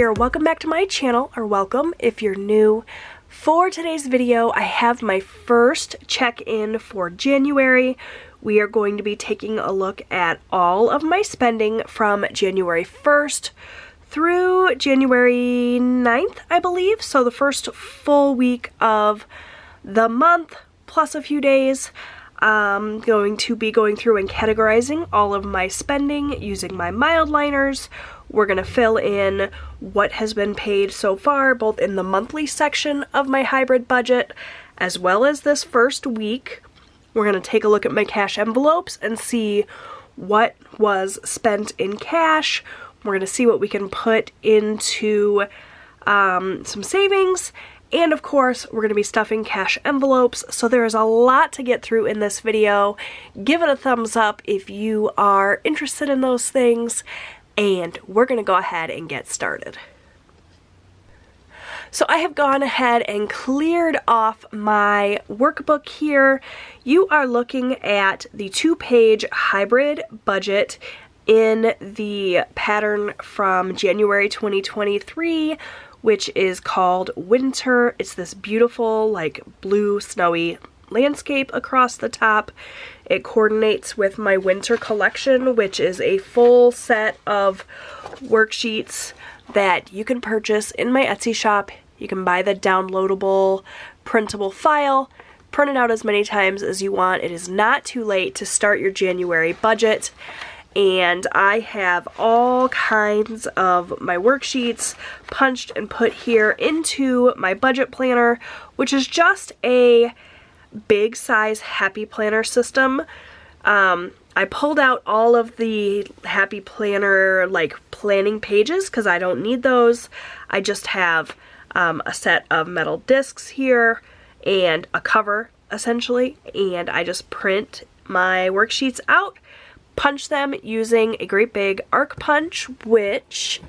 here. Welcome back to my channel, or welcome if you're new. For today's video, I have my first check-in for January. We are going to be taking a look at all of my spending from January 1st through January 9th, I believe. So the first full week of the month, plus a few days. I'm going to be going through and categorizing all of my spending using my mild liners. We're going to fill in what has been paid so far, both in the monthly section of my hybrid budget, as well as this first week. We're going to take a look at my cash envelopes and see what was spent in cash. We're going to see what we can put into some savings. And of course, we're going to be stuffing cash envelopes, so there is a lot to get through in this video. Give it a thumbs up if you are interested in those things, and we're going to go ahead and get started. So I have gone ahead and cleared off my workbook here. You are looking at the 2-page hybrid budget in the pattern from January 2023, which is called Winter. It's this beautiful, like, blue, snowy landscape across the top. It coordinates with my winter collection, which is a full set of worksheets that you can purchase in my Etsy shop. You can buy the downloadable, printable file, print it out as many times as you want. It is not too late to start your January budget. And I have all kinds of my worksheets punched and put here into my budget planner, which is just a big size happy planner system. I pulled out all of the happy planner like planning pages because I don't need those. I just have a set of metal discs here and a cover essentially, and I just print my worksheets out, punch them using a great big arc punch, which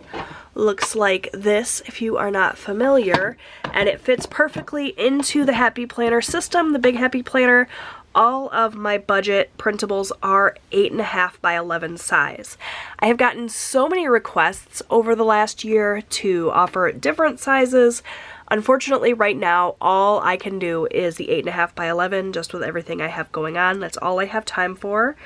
looks like this if you are not familiar, and it fits perfectly into the Happy Planner system, the big Happy Planner. All of my budget printables are 8.5 by 11 size. I have gotten so many requests over the last year to offer different sizes. Unfortunately, right now, all I can do is the 8.5 by 11, just with everything I have going on. That's all I have time for.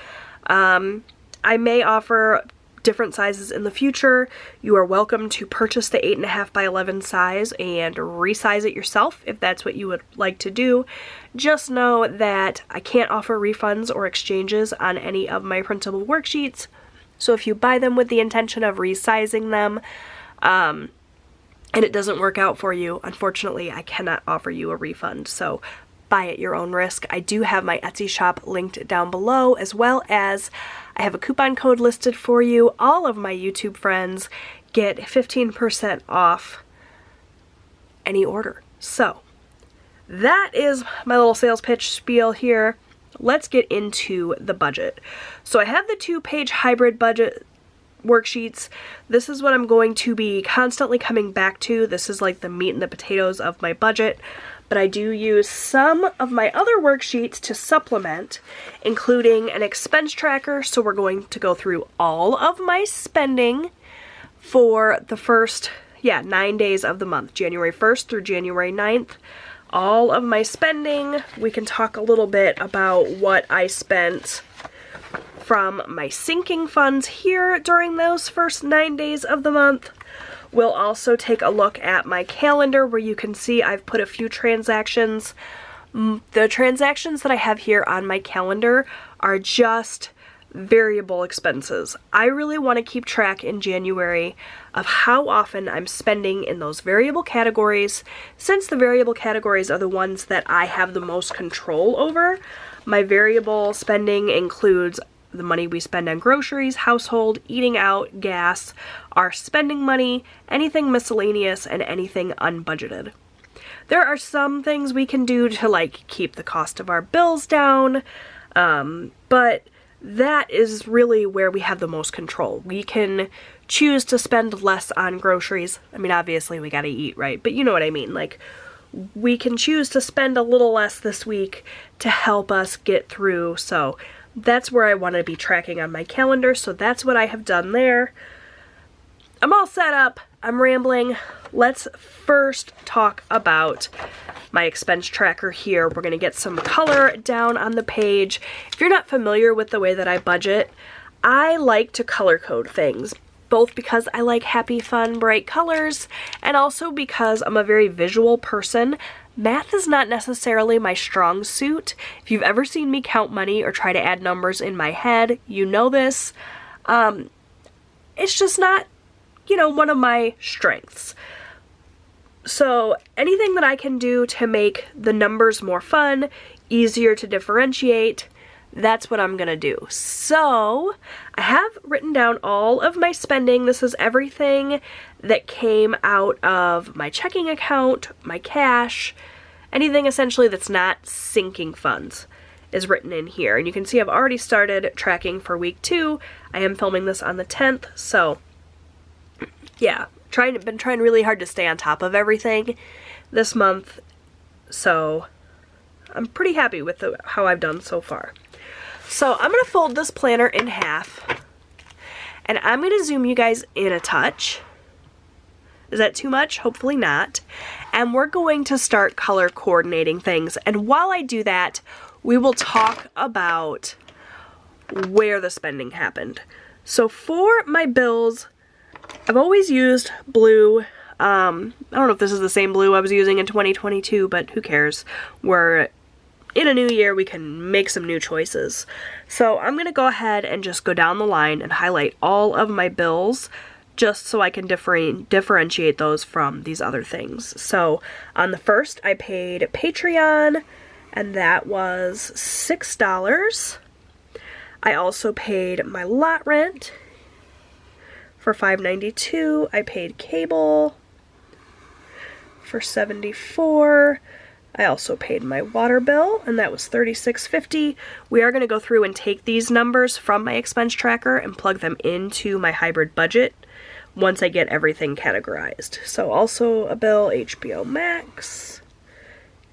I may offer different sizes in the future. You are welcome to purchase the 8.5 by 11 size and resize it yourself if that's what you would like to do. Just know that I can't offer refunds or exchanges on any of my printable worksheets. So if you buy them with the intention of resizing them, and it doesn't work out for you, unfortunately, I cannot offer you a refund. So buy at your own risk. I do have my Etsy shop linked down below, as well as I have a coupon code listed for you. All of my YouTube friends get 15% off any order. So that is my little sales pitch spiel here. Let's get into the budget. So I have the 2-page hybrid budget worksheets. This is what I'm going to be constantly coming back to. This is like the meat and the potatoes of my budget. But I do use some of my other worksheets to supplement, including an expense tracker. So we're going to go through all of my spending for the first, 9 days of the month, January 1st through January 9th. All of my spending. We can talk a little bit about what I spent from my sinking funds here during those first 9 days of the month. We'll also take a look at my calendar where you can see I've put a few transactions. The transactions that I have here on my calendar are just variable expenses. I really want to keep track in January of how often I'm spending in those variable categories, since the variable categories are the ones that I have the most control over. My variable spending includes the money we spend on groceries, household, eating out, gas, our spending money, anything miscellaneous, and anything unbudgeted. There are some things we can do to like keep the cost of our bills down, but that is really where we have the most control. We can choose to spend less on groceries. I mean, obviously we gotta eat, right? But you know what I mean. Like, we can choose to spend a little less this week to help us get through. So that's where I want to be tracking on my calendar. So that's what I have done there. I'm all set up. I'm rambling. Let's first talk about my expense tracker here. We're gonna get some color down on the page. If you're not familiar with the way that I budget, I like to color code things, both because I like happy, fun, bright colors, and also because I'm a very visual person. Math is not necessarily my strong suit. If you've ever seen me count money or try to add numbers in my head, you know this. It's just not, you know, one of my strengths. So anything that I can do to make the numbers more fun, easier to differentiate, that's what I'm gonna do. So I have written down all of my spending. This is everything that came out of my checking account, my cash, anything essentially that's not sinking funds is written in here. And you can see I've already started tracking for week 2. I am filming this on the 10th, so yeah, been trying really hard to stay on top of everything this month, so I'm pretty happy with how I've done so far. So I'm going to fold this planner in half, and I'm going to zoom you guys in a touch. Is that too much? Hopefully not. And we're going to start color coordinating things, and while I do that, we will talk about where the spending happened. So for my bills, I've always used blue. I don't know if this is the same blue I was using in 2022, but who cares? We're in a new year, we can make some new choices. So I'm gonna go ahead and just go down the line and highlight all of my bills just so I can differentiate those from these other things. So on the first, I paid Patreon, and that was $6. I also paid my lot rent for $5.92. I paid cable for $74. I also paid my water bill, and that was $36.50. We are going to go through and take these numbers from my expense tracker and plug them into my hybrid budget once I get everything categorized. So also a bill, HBO Max,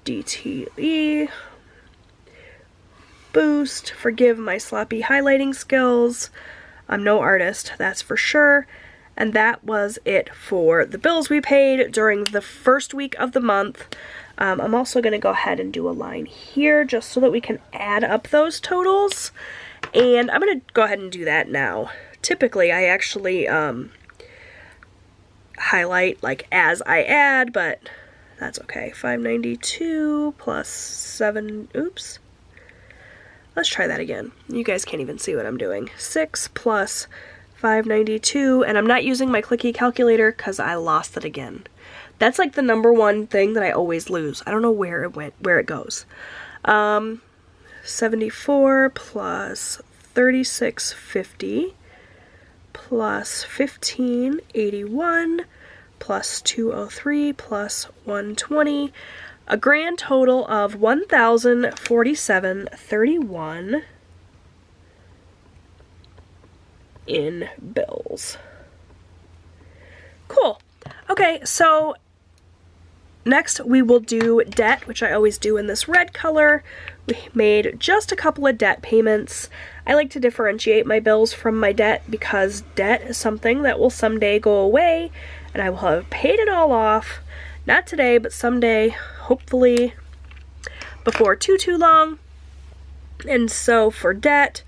DTE, Boost, forgive my sloppy highlighting skills. I'm no artist, that's for sure. And that was it for the bills we paid during the first week of the month. I'm also going to go ahead and do a line here just so that we can add up those totals. And I'm going to go ahead and do that now. Typically, I actually highlight like as I add, but that's okay. $5.92 plus 7, oops. Let's try that again. You guys can't even see what I'm doing. 6 plus $5.92, and I'm not using my clicky calculator because I lost it again. That's like the number one thing that I always lose. I don't know where it went, where it goes. 74 plus 36.50 plus 15.81 plus 203 plus 120. A grand total of $1,047.31 in bills. Cool. Okay, so next we will do debt, which I always do in this red color. We made just a couple of debt payments. I like to differentiate my bills from my debt because debt is something that will someday go away and I will have paid it all off. Not today, but someday, hopefully before too long. And so for debt,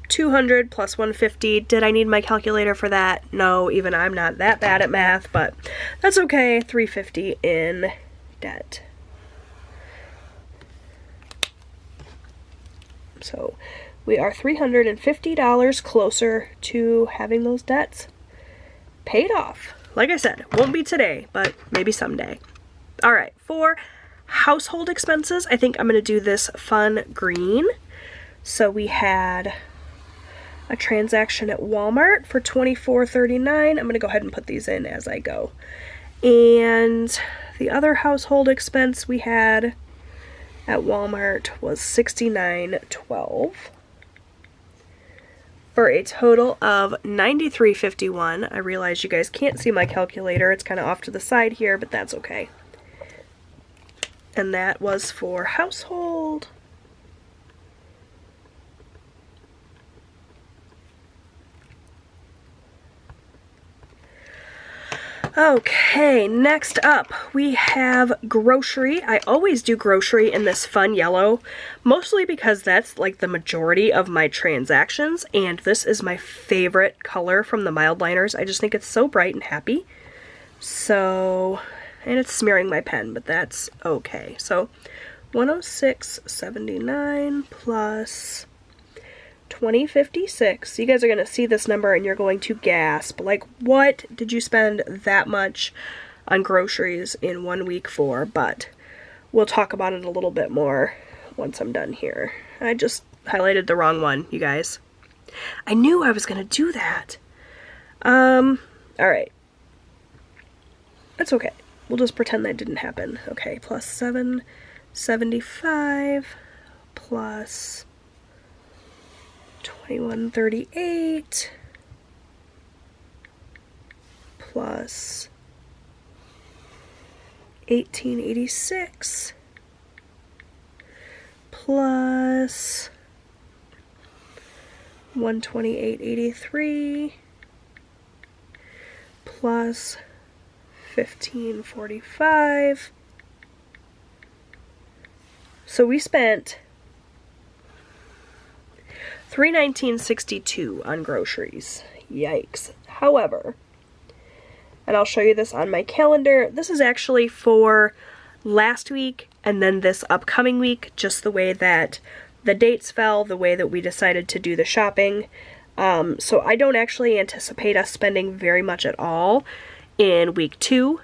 200 plus 150. Did I need my calculator for that? No, even I'm not that bad at math, but that's okay. 350 in debt. So we are $350 closer to having those debts paid off. Like I said, it won't be today, but maybe someday. All right, for household expenses, I think I'm going to do this fun green. So we had a transaction at Walmart for $24.39. I'm going to go ahead and put these in as I go. And the other household expense we had at Walmart was $69.12 for a total of $93.51. I realize you guys can't see my calculator. It's kind of off to the side here, but that's okay. And that was for household. Okay, next up we have grocery. I always do grocery in this fun yellow, mostly because that's like the majority of my transactions, and this is my favorite color from the mild liners. I just think it's so bright and happy. So, and it's smearing my pen, but that's okay. So 106.79 plus 20.56. You guys are going to see this number and you're going to gasp. Like, what did you spend that much on groceries in 1 week for? But we'll talk about it a little bit more once I'm done here. I just highlighted the wrong one, you guys. I knew I was going to do that. Alright. That's okay. We'll just pretend that didn't happen. Okay, plus 7.75 plus 21.38 plus 18.86 plus 128.83 plus 15.45. So we spent $319.62 on groceries. Yikes. However, and I'll show you this on my calendar, this is actually for last week and then this upcoming week, just the way that the dates fell, the way that we decided to do the shopping. So I don't actually anticipate us spending very much at all in week 2.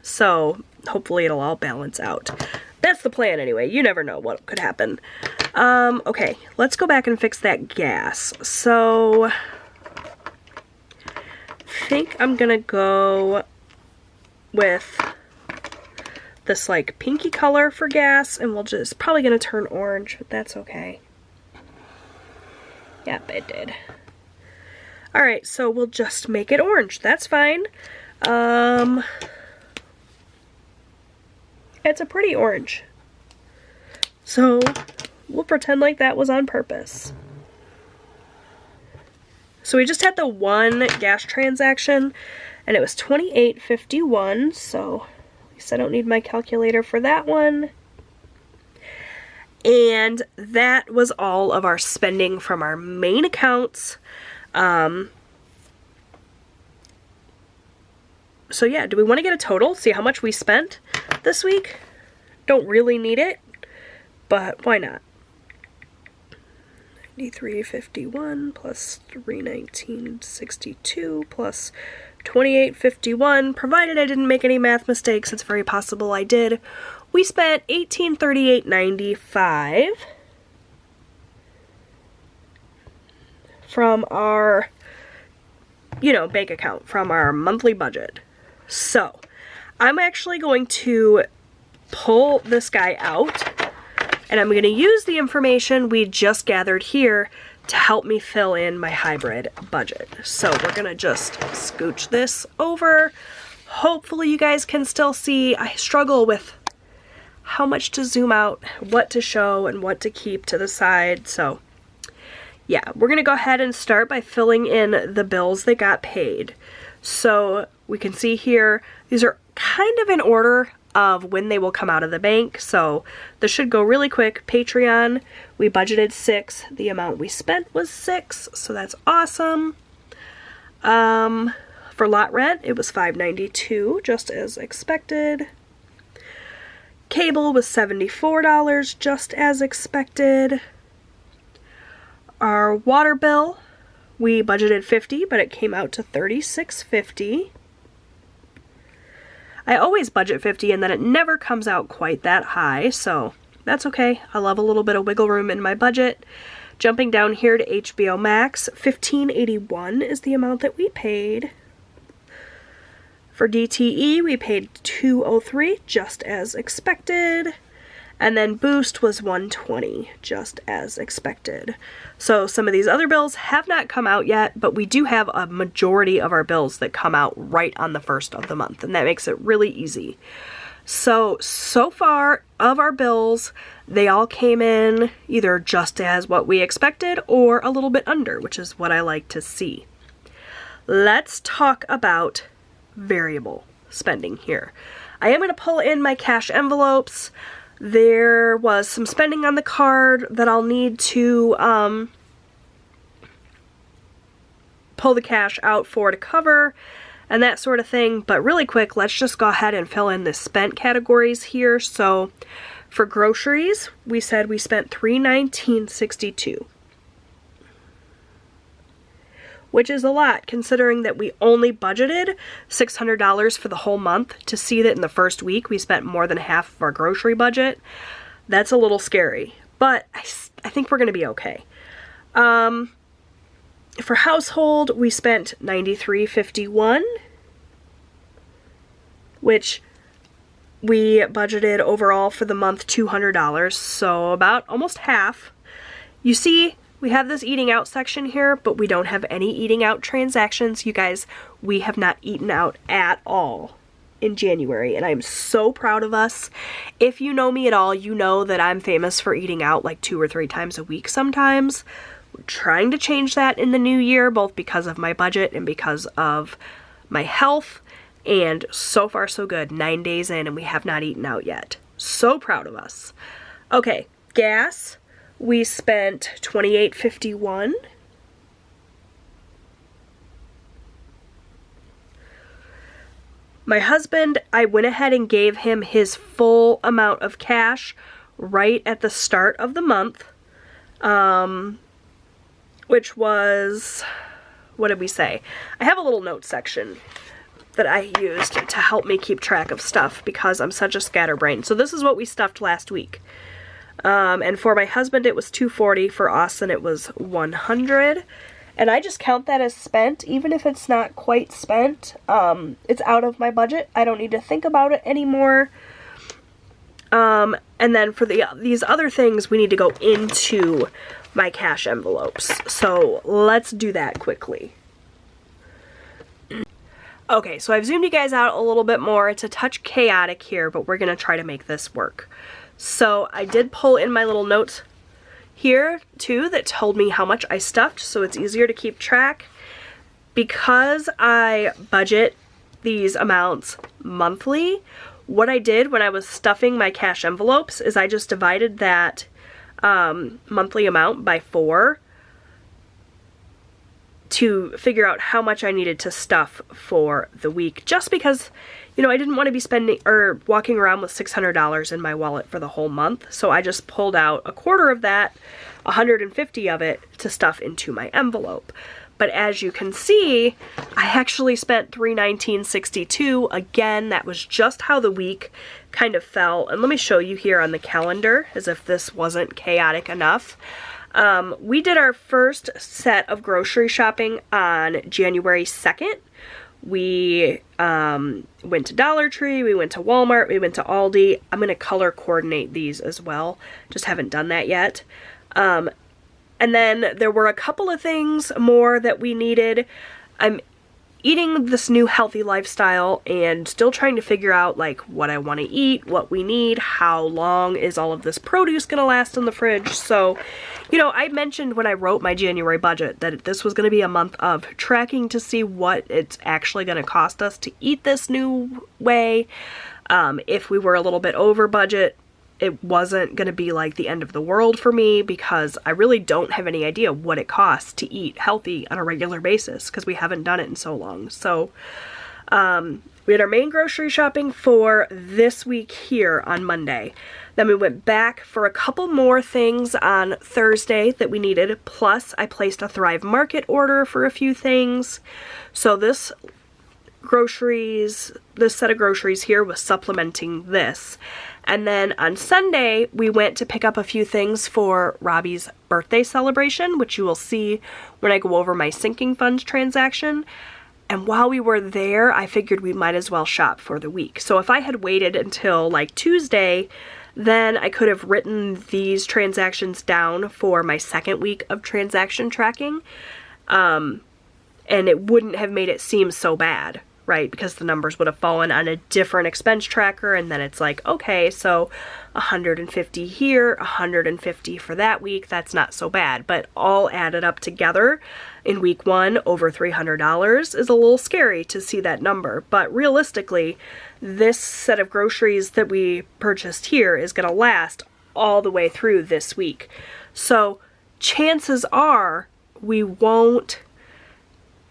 So hopefully it'll all balance out. That's the plan anyway. You never know what could happen. Okay, let's go back and fix that gas. So, I think I'm gonna go with this like pinky color for gas, and we'll just, probably gonna turn orange, but that's okay. Yep, it did. Alright, so we'll just make it orange. That's fine. It's a pretty orange. So, we'll pretend like that was on purpose. So we just had the one gas transaction, and it was $28.51, so at least I don't need my calculator for that one. And that was all of our spending from our main accounts. So yeah, do we want to get a total? See how much we spent this week? Don't really need it, but why not? 93.51 plus 319.62 plus 28.51. Provided I didn't make any math mistakes, it's very possible I did. We spent $1838.95 from our, bank account, from our monthly budget. So, I'm actually going to pull this guy out, and I'm going to use the information we just gathered here to help me fill in my hybrid budget. So we're going to just scooch this over. Hopefully you guys can still see. I struggle with how much to zoom out, what to show, and what to keep to the side. So yeah, we're going to go ahead and start by filling in the bills that got paid. So we can see here, these are kind of in order of when they will come out of the bank, so this should go really quick. Patreon, we budgeted $6. The amount we spent was $6, so that's awesome. For lot rent, it was $5.92, just as expected. Cable was $74, just as expected. Our water bill, we budgeted $50, but it came out to $36.50. I always budget $50 and then it never comes out quite that high, so that's okay. I love a little bit of wiggle room in my budget. Jumping down here to HBO Max, $15.81 is the amount that we paid. For DTE, we paid $203, just as expected. And then Boost was $120, just as expected. So some of these other bills have not come out yet, but we do have a majority of our bills that come out right on the 1st of the month, and that makes it really easy. So far of our bills, they all came in either just as what we expected or a little bit under, which is what I like to see. Let's talk about variable spending here. I am going to pull in my cash envelopes. There was some spending on the card that I'll need to pull the cash out for to cover and that sort of thing. But really quick, let's just go ahead and fill in the spent categories here. So for groceries, we said we spent $319.62, which is a lot considering that we only budgeted $600 for the whole month. To see that in the first week we spent more than half of our grocery budget, that's a little scary, but I think we're going to be okay. For household, we spent $93.51, which we budgeted overall for the month $200, so about almost half. You see, we have this eating out section here, but we don't have any eating out transactions. You guys, we have not eaten out at all in January, and I'm so proud of us. If you know me at all, you know that I'm famous for eating out like 2 or 3 times a week sometimes. We're trying to change that in the new year, both because of my budget and because of my health, and so far so good. 9 days in and we have not eaten out yet. So proud of us. Okay, gas, we spent $28.51. My husband, I went ahead and gave him his full amount of cash right at the start of the month, which was, what did we say? I have a little note section that I used to help me keep track of stuff because I'm such a scatterbrain. So this is what we stuffed last week. And for my husband it was $240, for Austin it was $100. And I just count that as spent, even if it's not quite spent. It's out of my budget. I don't need to think about it anymore. And then for these other things, we need to go into my cash envelopes. So let's do that quickly. Okay, so I've zoomed you guys out a little bit more. It's a touch chaotic here, but we're gonna try to make this work. So I did pull in my little notes here too that told me how much I stuffed, so it's easier to keep track. Because I budget these amounts monthly, what I did when I was stuffing my cash envelopes is I just divided that monthly amount by 4 to figure out how much I needed to stuff for the week, just because, you know, I didn't want to be spending or walking around with $600 in my wallet for the whole month. So I just pulled out a quarter of that, 150 of it, to stuff into my envelope. But as you can see, I actually spent $319.62. Again, that was just how the week kind of fell. And let me show you here on the calendar, as if this wasn't chaotic enough. We did our first set of grocery shopping on January 2nd. We went to Dollar Tree, we went to Walmart, we went to Aldi. I'm going to color coordinate these as well. Just haven't done that yet. And then there were a couple of things more that we needed. I'm eating this new healthy lifestyle and still trying to figure out like what I want to eat, what we need, how long is all of this produce going to last in the fridge. So, you know, I mentioned when I wrote my January budget that this was going to be a month of tracking to see what it's actually going to cost us to eat this new way. If we were a little bit over budget, it wasn't going to be like the end of the world for me, because I really don't have any idea what it costs to eat healthy on a regular basis because we haven't done it in so long. So we had our main grocery shopping for this week here on Monday. Then we went back for a couple more things on Thursday that we needed. Plus I placed a Thrive Market order for a few things. So this set of groceries here was supplementing this. And then on Sunday, we went to pick up a few things for Robbie's birthday celebration, which you will see when I go over my sinking funds transaction. And while we were there, I figured we might as well shop for the week. So if I had waited until like Tuesday, then I could have written these transactions down for my second week of transaction tracking. And it wouldn't have made it seem so bad, right? Because the numbers would have fallen on a different expense tracker, and then it's like, okay, so 150 here, 150 for that week, that's not so bad. But all added up together in week 1, over $300 is a little scary to see that number. But realistically, this set of groceries that we purchased here is going to last all the way through this week. So chances are we won't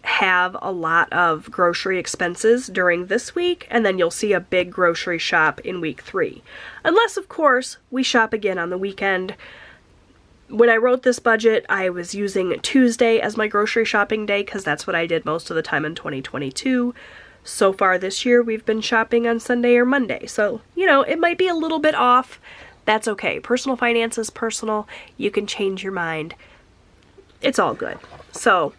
have a lot of grocery expenses during this week, and then you'll see a big grocery shop in week 3. Unless, of course, we shop again on the weekend. When I wrote this budget, I was using Tuesday as my grocery shopping day because that's what I did most of the time in 2022. So far this year, we've been shopping on Sunday or Monday. So, you know, it might be a little bit off. That's okay. Personal finance is personal. You can change your mind. It's all good. So,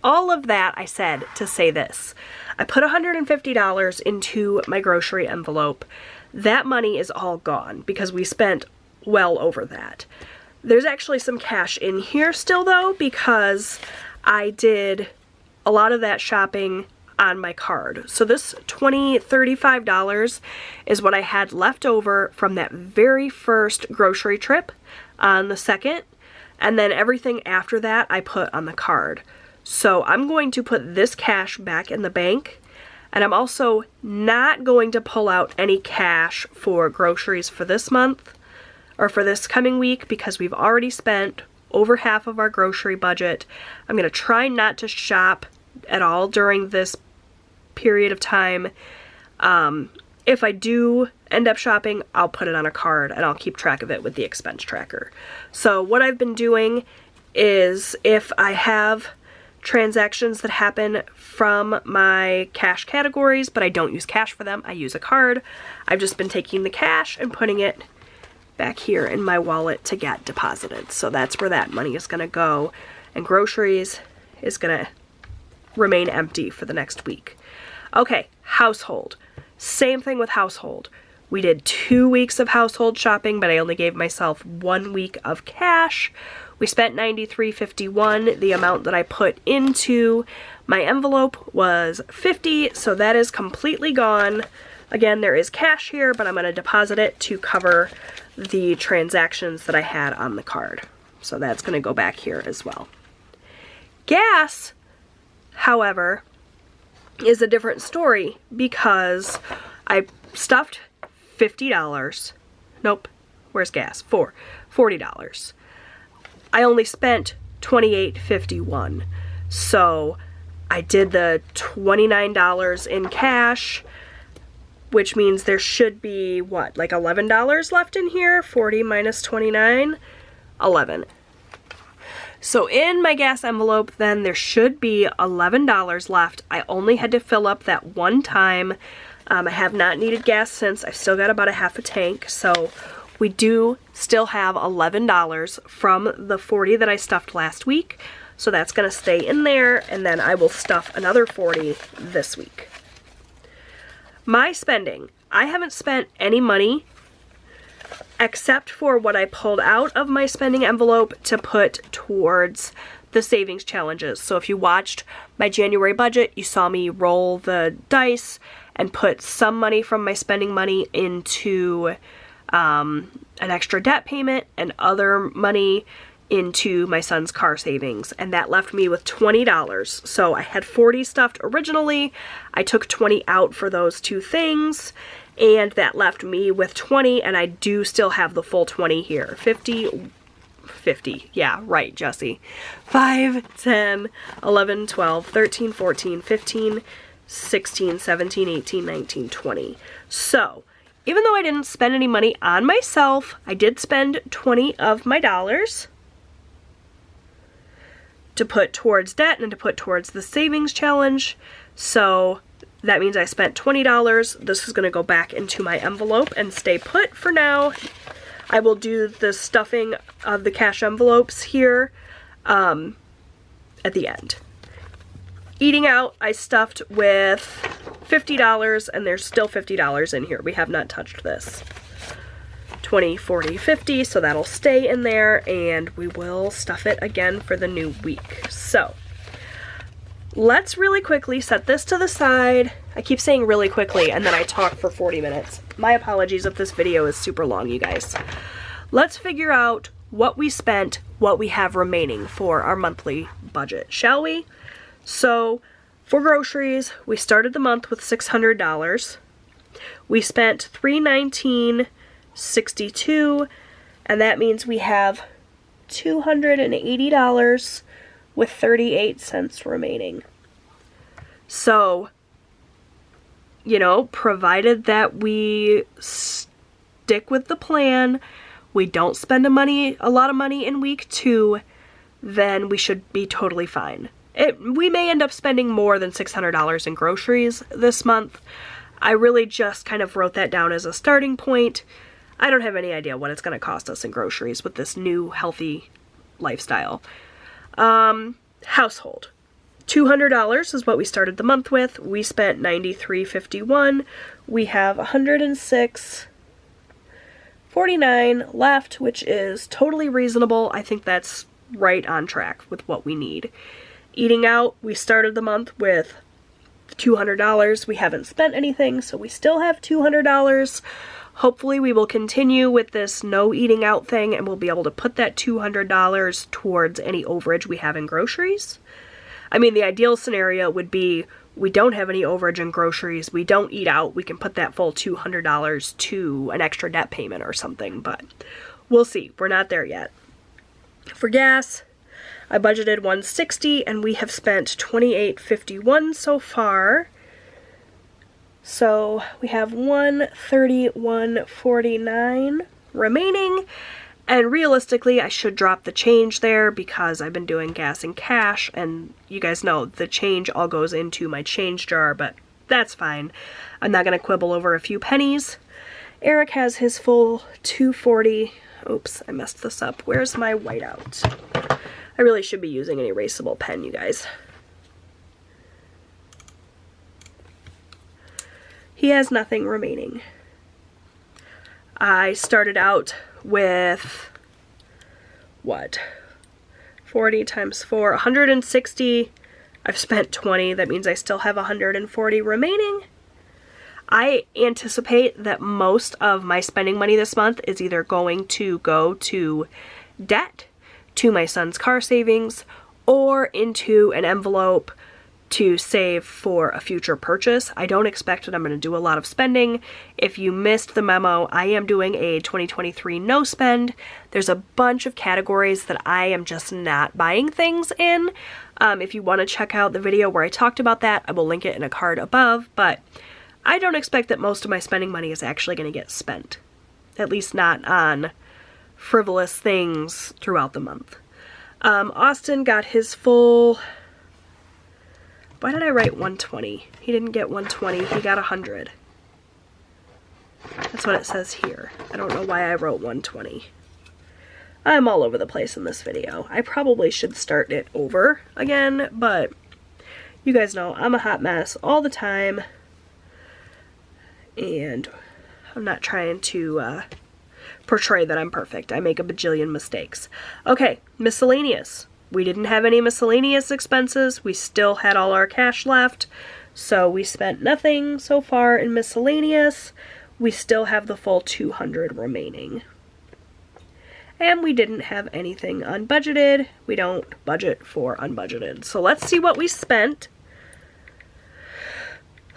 all of that I said to say this. I put $150 into my grocery envelope. That money is all gone because we spent well over that. There's actually some cash in here still though, because I did a lot of that shopping on my card. So this $35 is what I had left over from that very first grocery trip on the 2nd, and then everything after that I put on the card. So I'm going to put this cash back in the bank, and I'm also not going to pull out any cash for groceries for this month or for this coming week because we've already spent over half of our grocery budget. I'm going to try not to shop at all during this period of time. If I do end up shopping, I'll put it on a card and I'll keep track of it with the expense tracker. So what I've been doing is if I have transactions that happen from my cash categories, but I don't use cash for them, I use a card. I've just been taking the cash and putting it back here in my wallet to get deposited. So that's where that money is going to go, and groceries is going to remain empty for the next week. Okay, household. Same thing with household. We did 2 weeks of household shopping, but I only gave myself 1 week of cash. We spent $93.51. The amount that I put into my envelope was $50, so that is completely gone. Again, there is cash here, but I'm going to deposit it to cover the transactions that I had on the card. So that's going to go back here as well. Gas, however, is a different story because I stuffed $50. Nope, where's gas? $40. I only spent $28.51. So I did the $29 in cash, which means there should be, what, like $11 left in here? 40 minus 29, 11. So in my gas envelope, then there should be $11 left. I only had to fill up that one time. I have not needed gas since. I've still got about a half a tank, so we do still have $11 from the 40 that I stuffed last week. So that's going to stay in there, and then I will stuff another 40 this week. My spending. I haven't spent any money except for what I pulled out of my spending envelope to put towards the savings challenges. So if you watched my January budget, you saw me roll the dice and put some money from my spending money into an extra debt payment and other money into my son's car savings, and that left me with $20. So I had 40 stuffed originally. I took 20 out for those two things, and that left me with 20, and I do still have the full 20 here. 50, yeah, right, Jesse. 5, 10, 11, 12, 13, 14, 15, 16, 17, 18, 19, 20. So even though I didn't spend any money on myself, I did spend 20 of my dollars to put towards debt and to put towards the savings challenge. So that means I spent $20. This is going to go back into my envelope and stay put for now. I will do the stuffing of the cash envelopes here at the end. Eating out, I stuffed with $50, and there's still $50 in here. We have not touched this. 20, 40, 50, so that'll stay in there, and we will stuff it again for the new week. So let's really quickly set this to the side. I keep saying really quickly and then I talk for 40 minutes. My apologies if this video is super long, you guys. Let's figure out what we spent, what we have remaining for our monthly budget, shall we? So for groceries, we started the month with $600. We spent $319.62, and that means we have $280 with 38 cents remaining. So, you know, provided that we stick with the plan, we don't spend a lot of money in week 2, then we should be totally fine. We may end up spending more than $600 in groceries this month. I really just kind of wrote that down as a starting point. I don't have any idea what it's going to cost us in groceries with this new healthy lifestyle. Household. $200 is what we started the month with. We spent $93.51. We have $106.49 left, which is totally reasonable. I think that's right on track with what we need. Eating out, we started the month with $200. We haven't spent anything, so we still have $200. Hopefully we will continue with this no eating out thing and we'll be able to put that $200 towards any overage we have in groceries. I mean, the ideal scenario would be we don't have any overage in groceries, we don't eat out, we can put that full $200 to an extra debt payment or something, but we'll see. We're not there yet. For gas, I budgeted $160 and we have spent $28.51 so far. So we have $131.49 remaining, and realistically I should drop the change there because I've been doing gas and cash, and you guys know the change all goes into my change jar, but that's fine. I'm not going to quibble over a few pennies. Eric has his full $240. Oops, I messed this up. Where's my whiteout? I really should be using an erasable pen, you guys. He has nothing remaining. I started out with, what? 40 times 4, 160. I've spent 20. That means I still have 140 remaining. I anticipate that most of my spending money this month is either going to go to debt, to my son's car savings, or into an envelope to save for a future purchase. I don't expect that I'm going to do a lot of spending. If you missed the memo, I am doing a 2023 no spend. There's a bunch of categories that I am just not buying things in. If you want to check out the video where I talked about that, I will link it in a card above, but I don't expect that most of my spending money is actually going to get spent. At least not on frivolous things throughout the month. Austin got his full... Why did I write 120? He didn't get 120, he got 100. That's what it says here. I don't know why I wrote 120. I'm all over the place in this video. I probably should start it over again, but you guys know I'm a hot mess all the time. And I'm not trying to portray that I'm perfect. I make a bajillion mistakes. Okay, miscellaneous. We didn't have any miscellaneous expenses. We still had all our cash left. So we spent nothing so far in miscellaneous. We still have the full 200 remaining. And we didn't have anything unbudgeted. We don't budget for unbudgeted. So let's see what we spent.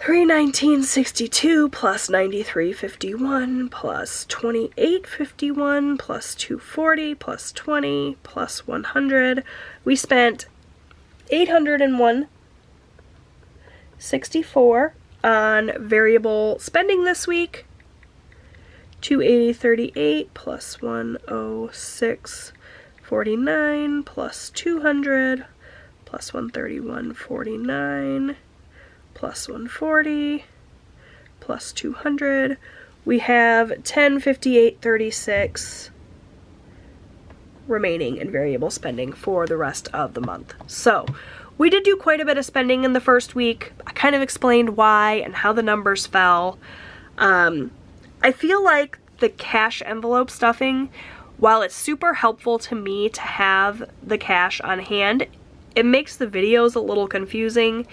$319.62 plus $93.51 plus $28.51 plus $240 plus $20 plus $100. We spent $801.64 on variable spending this week. $280.38 plus $106.49 plus $200 plus $131.49 plus 140 plus 200. We have $1058.36 remaining in variable spending for the rest of the month. So we did do quite a bit of spending in the first week. I kind of explained why and how the numbers fell. I feel like the cash envelope stuffing, while it's super helpful to me to have the cash on hand, it makes the videos a little confusing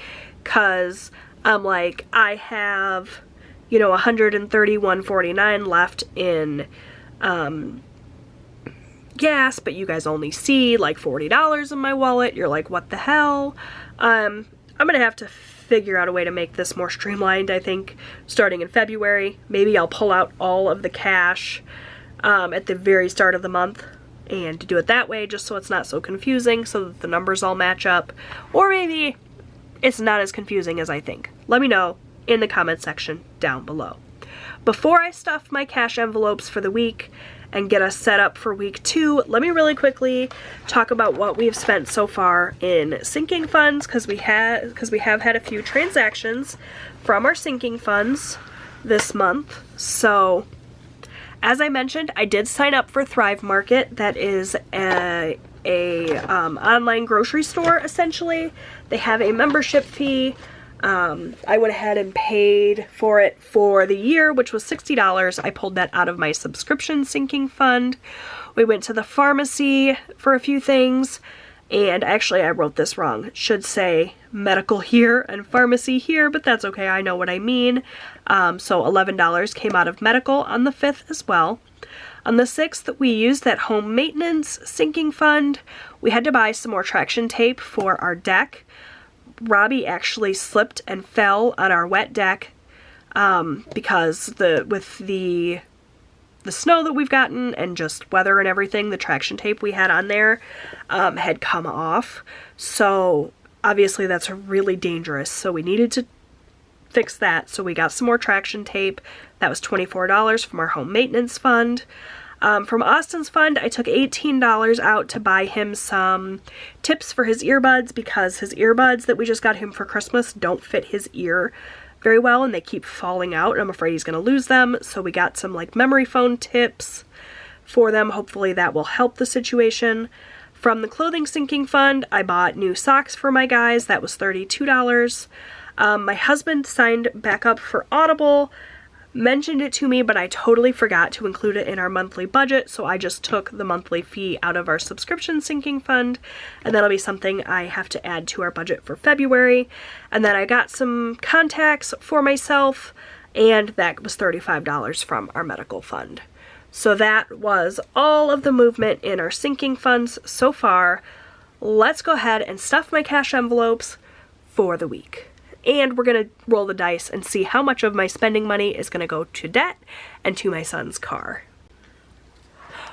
because I'm like, I have, you know, $131.49 left in gas, but you guys only see like $40 in my wallet. You're like, what the hell? I'm gonna have to figure out a way to make this more streamlined, I think, starting in February. Maybe I'll pull out all of the cash at the very start of the month and do it that way, just so it's not so confusing, so that the numbers all match up. Or maybe it's not as confusing as I think. Let me know in the comment section down below. Before I stuff my cash envelopes for the week and get us set up for week 2, let me really quickly talk about what we've spent so far in sinking funds, because we have had a few transactions from our sinking funds this month. So as I mentioned, I did sign up for Thrive Market. That is a online grocery store, essentially. They have a membership fee. I went ahead and paid for it for the year, which was $60. I pulled that out of my subscription sinking fund. We went to the pharmacy for a few things, and actually I wrote this wrong. It should say medical here and pharmacy here, but that's okay, I know what I mean. So $11 came out of medical on the 5th as well. On the 6th, we used that home maintenance sinking fund. We had to buy some more traction tape for our deck. Robbie actually slipped and fell on our wet deck because with the snow that we've gotten and just weather and everything, the traction tape we had on there had come off. So obviously that's really dangerous. So we needed to fix that. So we got some more traction tape. That was $24 from our home maintenance fund. From Austin's fund, I took $18 out to buy him some tips for his earbuds, because his earbuds that we just got him for Christmas don't fit his ear very well and they keep falling out, and I'm afraid he's going to lose them. So we got some like memory foam tips for them. Hopefully that will help the situation. From the clothing sinking fund, I bought new socks for my guys. That was $32. My husband signed back up for Audible. Mentioned it to me, but I totally forgot to include it in our monthly budget, so I just took the monthly fee out of our subscription sinking fund, and that'll be something I have to add to our budget for February. And then I got some contacts for myself, and that was $35 from our medical fund. So that was all of the movement in our sinking funds so far. Let's go ahead and stuff my cash envelopes for the week. And we're going to roll the dice and see how much of my spending money is going to go to debt and to my son's car.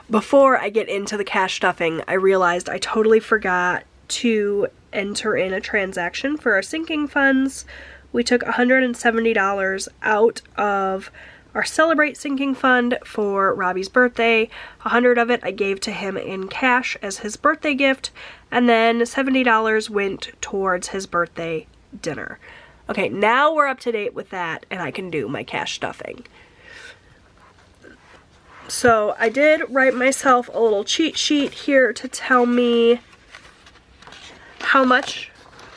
Before I get into the cash stuffing, I realized I totally forgot to enter in a transaction for our sinking funds. We took $170 out of our Celebrate sinking fund for Robbie's birthday. $100 of it I gave to him in cash as his birthday gift, and then $70 went towards his birthday dinner. Okay, now we're up to date with that and I can do my cash stuffing. So I did write myself a little cheat sheet here to tell me how much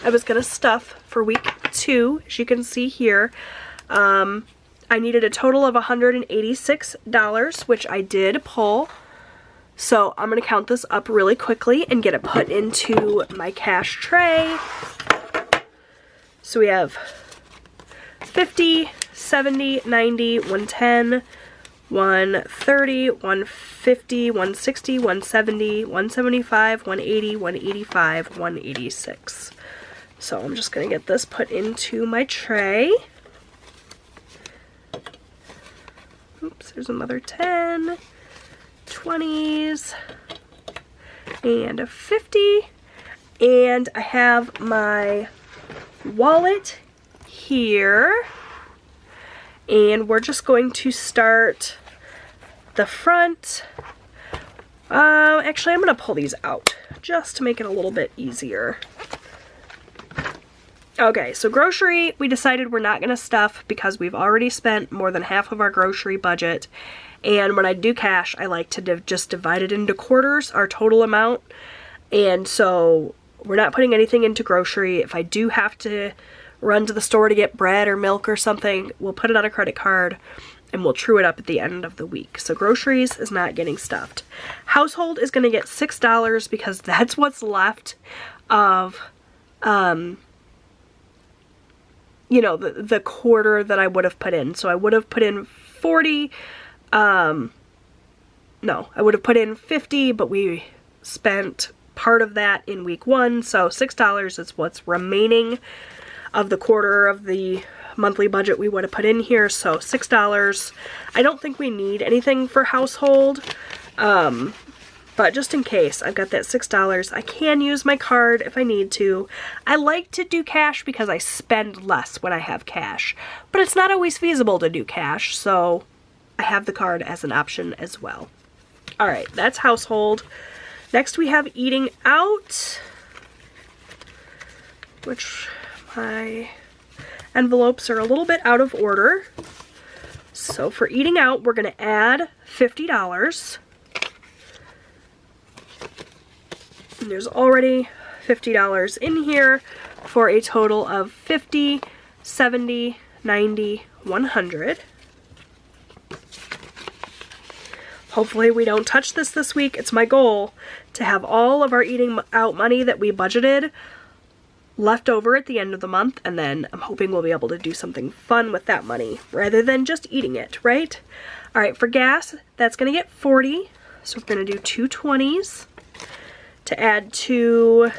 I was going to stuff for week 2. As you can see here, I needed a total of $186, which I did pull. So I'm going to count this up really quickly and get it put into my cash tray. So we have 50, 70, 90, 110, 130, 150, 160, 170, 175, 180, 185, 186. So I'm just going to get this put into my tray. Oops, there's another 10, 20s, and a 50. And I have my wallet here, and we're just going to start the front. Actually, I'm going to pull these out just to make it a little bit easier. Okay, so grocery, we decided we're not going to stuff because we've already spent more than half of our grocery budget, and when I do cash, I like to just divide it into quarters, our total amount, and so we're not putting anything into grocery. If I do have to run to the store to get bread or milk or something, we'll put it on a credit card and we'll true it up at the end of the week. So groceries is not getting stuffed. Household is going to get $6 because that's what's left of, you know, the quarter that I would have put in. So I would have put in 40, no, I would have put in 50, but we spent part of that in week 1, so $6 is what's remaining of the quarter of the monthly budget we would have put in here, so $6. I don't think we need anything for household, but just in case, I've got that $6. I can use my card if I need to. I like to do cash because I spend less when I have cash, but it's not always feasible to do cash, so I have the card as an option as well. All right, that's household. Next we have eating out, which my envelopes are a little bit out of order. So for eating out, we're going to add $50. And there's already $50 in here for a total of $50, $70, $90, $100. Hopefully we don't touch this week. It's my goal to have all of our eating out money that we budgeted left over at the end of the month, and then I'm hoping we'll be able to do something fun with that money rather than just eating it, right? All right, for gas, that's gonna get 40. So we're gonna do 2 20s to add to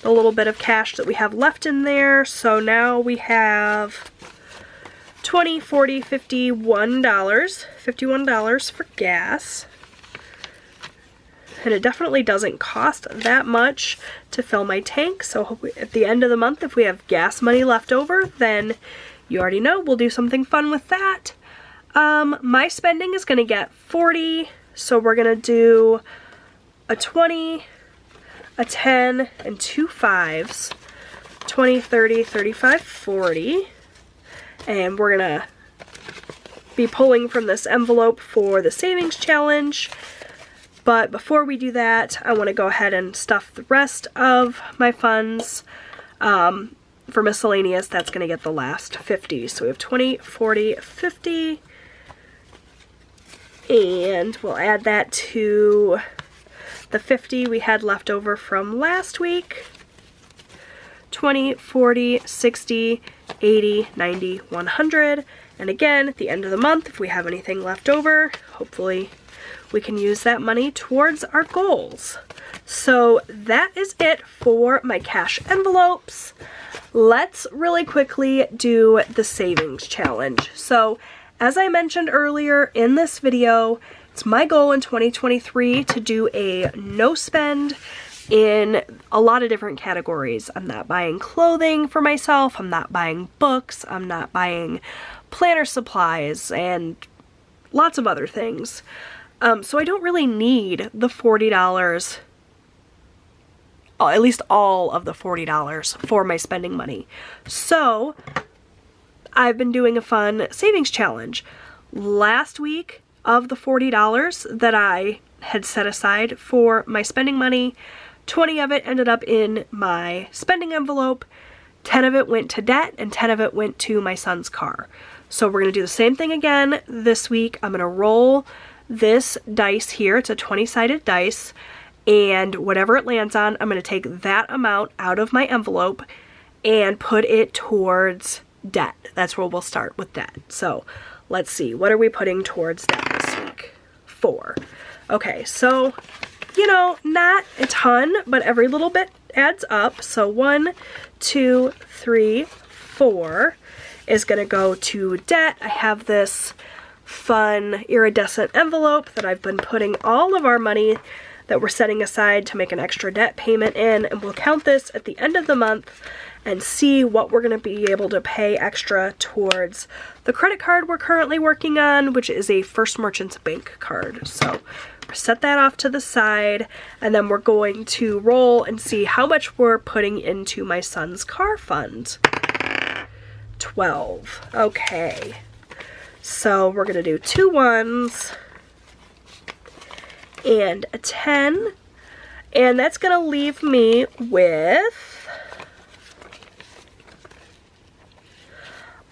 the little bit of cash that we have left in there. So now we have $20, $40, $51 for gas. And it definitely doesn't cost that much to fill my tank. So at the end of the month, if we have gas money left over, then you already know we'll do something fun with that. My spending is gonna get 40. So we're gonna do a 20, a 10, and 2 5s. 20, 30, 35, 40. And we're gonna be pulling from this envelope for the savings challenge. But before we do that, I want to go ahead and stuff the rest of my funds. For miscellaneous, that's going to get the last 50. So we have 20, 40, 50. And we'll add that to the 50 we had left over from last week. 20, 40, 60, 80, 90, 100. And again, at the end of the month, if we have anything left over, hopefully we can use that money towards our goals. So that is it for my cash envelopes. Let's really quickly do the savings challenge. So as I mentioned earlier in this video, it's my goal in 2023 to do a no spend in a lot of different categories. I'm not buying clothing for myself, I'm not buying books, I'm not buying planner supplies, and lots of other things. So I don't really need the $40, at least all of the $40 for my spending money. So I've been doing a fun savings challenge. Last week, of the $40 that I had set aside for my spending money, 20 of it ended up in my spending envelope, 10 of it went to debt, and 10 of it went to my son's car. So we're going to do the same thing again this week. I'm going to roll this dice here. It's a 20-sided dice, and whatever it lands on, I'm going to take that amount out of my envelope and put it towards debt. That's where we'll start with debt. So let's see, what are we putting towards debt this week? 4. Okay, so, you know, not a ton, but every little bit adds up. So 1, 2, 3, 4 is going to go to debt. I have this fun iridescent envelope that I've been putting all of our money that we're setting aside to make an extra debt payment in, and we'll count this at the end of the month and see what we're going to be able to pay extra towards the credit card we're currently working on, which is a First Merchants Bank card. So set that off to the side, and then we're going to roll and see how much we're putting into my son's car fund. 12. Okay. So we're going to do 2 1s and a 10, and that's going to leave me with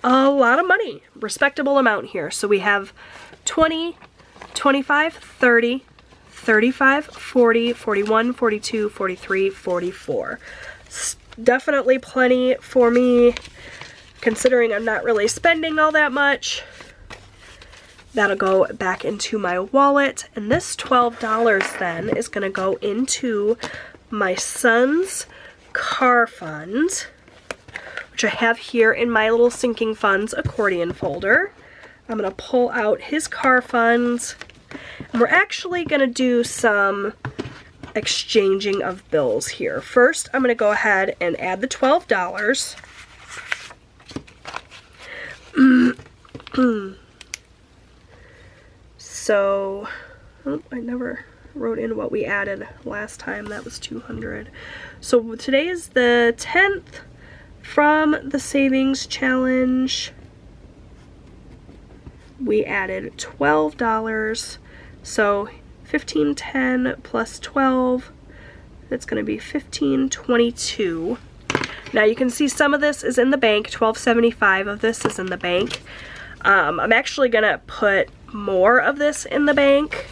a lot of money, respectable amount here. So we have 20, 25, 30, 35, 40, 41, 42, 43, 44. Definitely plenty for me, considering I'm not really spending all that much. That'll go back into my wallet, and this $12 then is going to go into my son's car fund, which I have here in my little sinking funds accordion folder. I'm going to pull out his car funds, and we're actually going to do some exchanging of bills here. First, I'm going to go ahead and add the $12. So, oh, I never wrote in what we added last time. That was 200. So today is the 10th from the savings challenge. We added $12. So $15.10 plus 12, that's going to be $15.22. Now you can see some of this is in the bank. $12.75 of this is in the bank. I'm actually going to put more of this in the bank.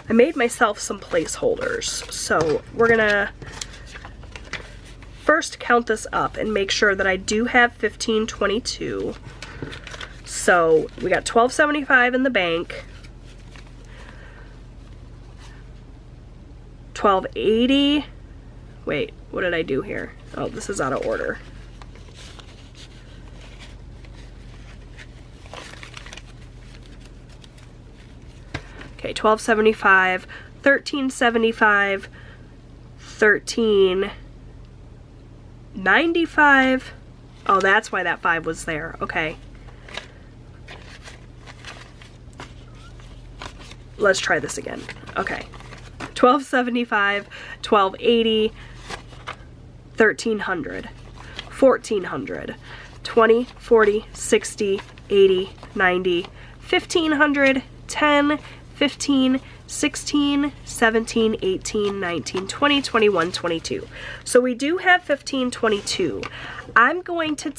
I made myself some placeholders, so we're going to first count this up and make sure that I do have $15.22. So we got $12.75 in the bank, $12.80. Wait, what did I do here? Oh, this is out of order. Okay, $12.75, $13.75, $13.95. Oh, that's why that 5 was there. Okay. Let's try this again. Okay. $12.75, $12.80, $1,300, $1,400, $20, $40, $60, $80, $90, $1,500, $10, $15, $16, $17, $18, $19, $20, $21, $22. So we do have $15.22. I'm going to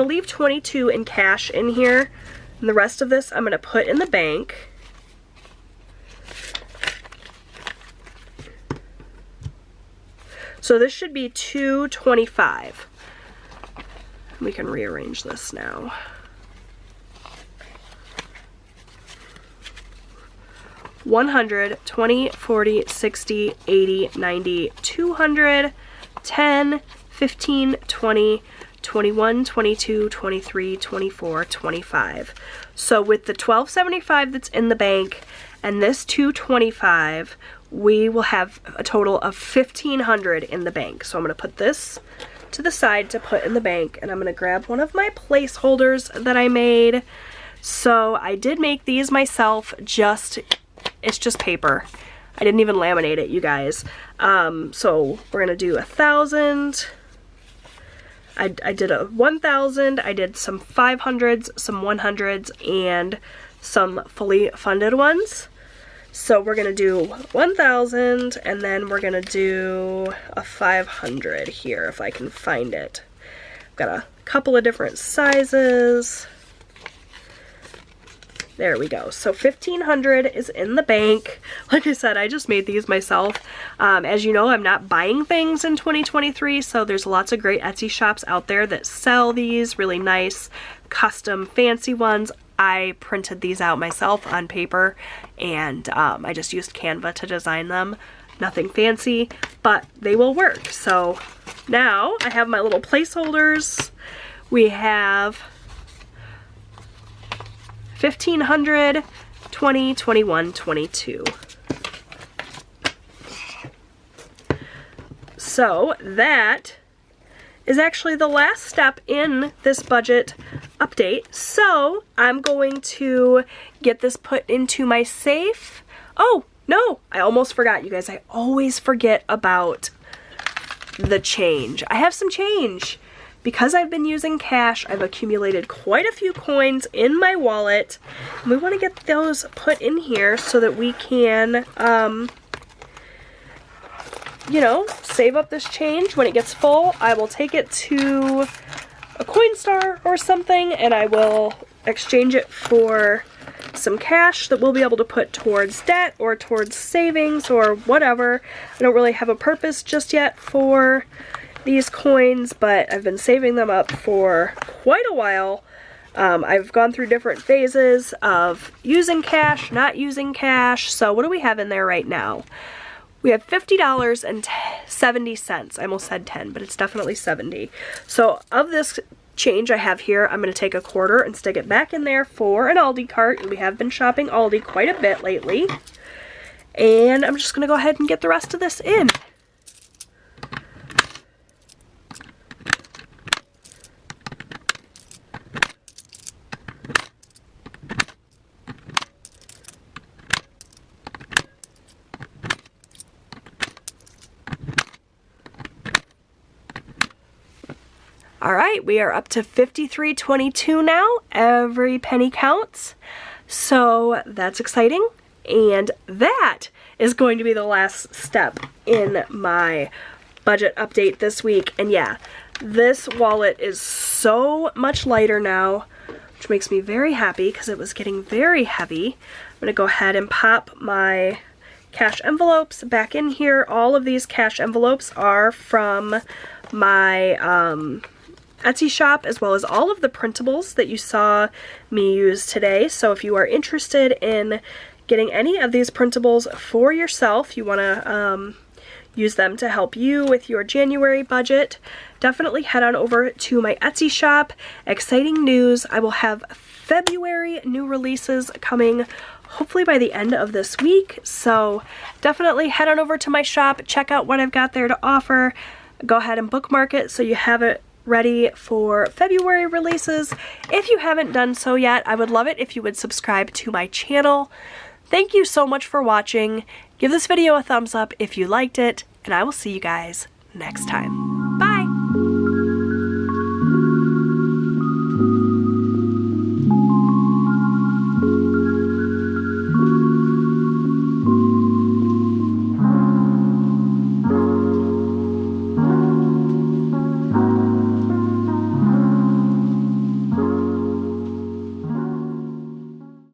leave $22 in cash in here, and the rest of this I'm going to put in the bank. So this should be $225. We can rearrange this now. $100, $20, $40, $60, $80, $90, $200, $10, $15, $20, $21, $22, $23, $24, $25. So with the $12.75 that's in the bank and this $225, we will have a total of $1,500 in the bank. So I'm going to put this to the side to put in the bank, and I'm going to grab one of my placeholders that I made. So I did make these myself, it's just paper. I didn't even laminate it, you guys. So we're going to do 1,000. I did a 1,000, I did some 500s, some 100s, and some fully funded ones. So we're going to do 1,000, and then we're going to do a 500 here, if I can find it. I've got a couple of different sizes. There we go. So $1,500 is in the bank. Like I said, I just made these myself. As you know, I'm not buying things in 2023, so there's lots of great Etsy shops out there that sell these really nice, custom, fancy ones. I printed these out myself on paper, and I just used Canva to design them. Nothing fancy, but they will work. So now I have my little placeholders. We have $1,500, $20, $21, $22. So that is actually the last step in this budget update. So I'm going to get this put into my safe. Oh, no, I almost forgot, you guys. I always forget about the change. I have some change. Because I've been using cash, I've accumulated quite a few coins in my wallet. And we want to get those put in here so that we can, you know, save up this change. When it gets full, I will take it to a Coinstar or something, and I will exchange it for some cash that we'll be able to put towards debt or towards savings or whatever. I don't really have a purpose just yet for these coins, but I've been saving them up for quite a while. I've gone through different phases of using cash, not using cash. So what do we have in there right now? We have $50.70. I almost said 10, but it's definitely 70. So of this change I have here, I'm going to take a quarter and stick it back in there for an Aldi cart. We have been shopping Aldi quite a bit lately. And I'm just going to go ahead and get the rest of this in. Alright, we are up to $53.22 now. Every penny counts. So that's exciting. And that is going to be the last step in my budget update this week. And yeah, this wallet is so much lighter now, which makes me very happy because it was getting very heavy. I'm going to go ahead and pop my cash envelopes back in here. All of these cash envelopes are from my Etsy shop, as well as all of the printables that you saw me use today. So if you are interested in getting any of these printables for yourself, you want to use them to help you with your January budget, definitely head on over to my Etsy shop. Exciting news, I will have February new releases coming hopefully by the end of this week. So definitely head on over to my shop, check out what I've got there to offer. Go ahead and bookmark it so you have it ready for February releases. If you haven't done so yet, I would love it if you would subscribe to my channel. Thank you so much for watching. Give this video a thumbs up if you liked it, and I will see you guys next time.